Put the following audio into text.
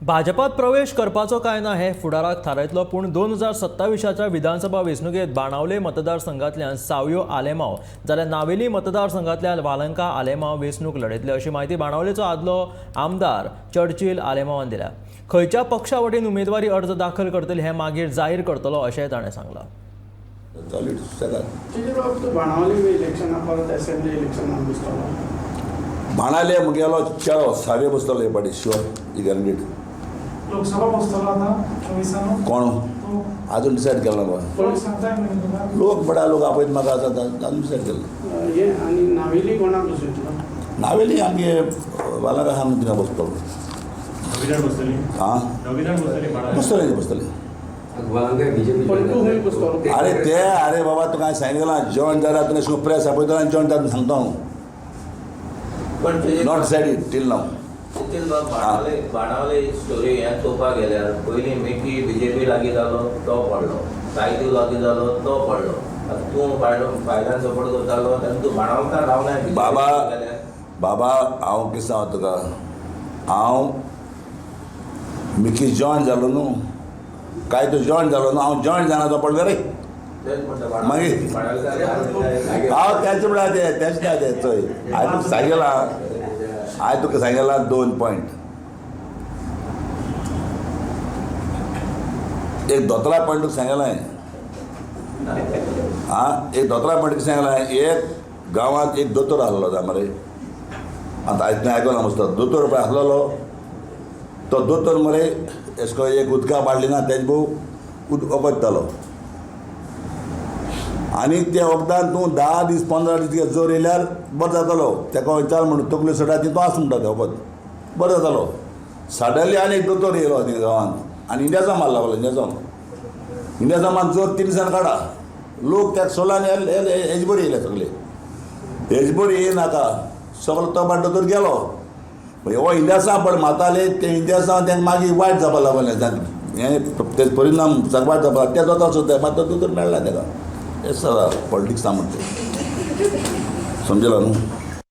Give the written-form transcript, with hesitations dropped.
भाजपात प्रवेश करपाचो काय ना हे फुडाराक थारायतलो, पूण 2027च्या विधानसभा वेंचणुकेत बाणावले मतदारसंघांतल्यान सावयो आलेमांव जाल्यार नावेली मतदारसंघांतल्यान वालंका आलेमांव वेंचणूक लढयतले अशी माहिती बाणावलेचो आदलो आमदार चर्चिल आलेमांवान दिल्या. खंयच्या पक्षा वतीन उमेदवारी अर्ज दाखल करतले हे मागीर जाहीर करतलो अशेंय ताणें सांगलां. बाणाले मुगेलो चेडो सावे बसतलो हे पाटी शुअर ही गॅरंटीड. लोकसभा बसतलो आता 24 कोण अजून डिसायड केला ना लोक बडा लोक आपयत म्हाका आसा अजून डिसायड केला. हे आणि नावेली कोणाक बसयतलो? नावेली आमगे वालांका हांगा थिंगा बसतलो. हां बसतले अरे ते अरे बाबा तुका हांवें सांगितलां जॉयन जाल्यार तुका अशें प्रेस आपयतलो आनी जॉयन जाता सांगता हांव. नॉट डिसायडीड टील नाव. बाणावले स्टोरी हे चोवपाक गेल्यार पयलीं मेकी बीजेपी लागीं जालो तो पडलो, साहित्य लागीं जालो तो पडलो. तूं फायल्यान सपोर्ट करतालो तेन्ना तूं बाणावकार रावना. बाबा हांव कितें सांगता तुका, हांव मिकी जॉयन जालो न्हू काय तो जॉयन जालो न्हू, हांव जॉयन जाना तो पडलो रे मागीर हांव तेंच म्हणल्यार तेंच ना तें चोय. हांवें तुका सांगलां 2 पॉयंट. एक दोतरा पॉयंट तुका सांगलां एक दोतरा पॉयंट सांगलां. एक गांवांत एक दोतोर आसलो मरे, आतां आयज आयकला मस्तो दोतोर पळय आसलेलो तो दोतोर मरे एश को एक उदका बाटली ना तेज भोव वगडटालो आनी त्या वखदान तूं 10 दीस 15 दीस जोर येयल्यार बरो जातालो. ताका विचार म्हणून तकली सोडा ती तो आस म्हणटा ते वखद बरो जातालो. सडनली आनी एक दोतोर येयलो थिंगा गांवांत आनी इंडियाचा मारला बोला. इंडियाचा मार जोर 3 दिसान काडा. लोक त्या सोलान हेजबोर येयले सगळे. हेजबोर येयनाका सगळो तो बाट दोतोर गेलो. हो इंडियासा पड माताले ते इंडियासा तांकां मागीर वायट जावपा लागलें. हें ते परिणाम वायट जावपा ते जाता सुद्दां मात तो दोतोर मेळ्ळा ताका. हें सगळें पॉलिटिक्स म्हणटा समजलो न्हू.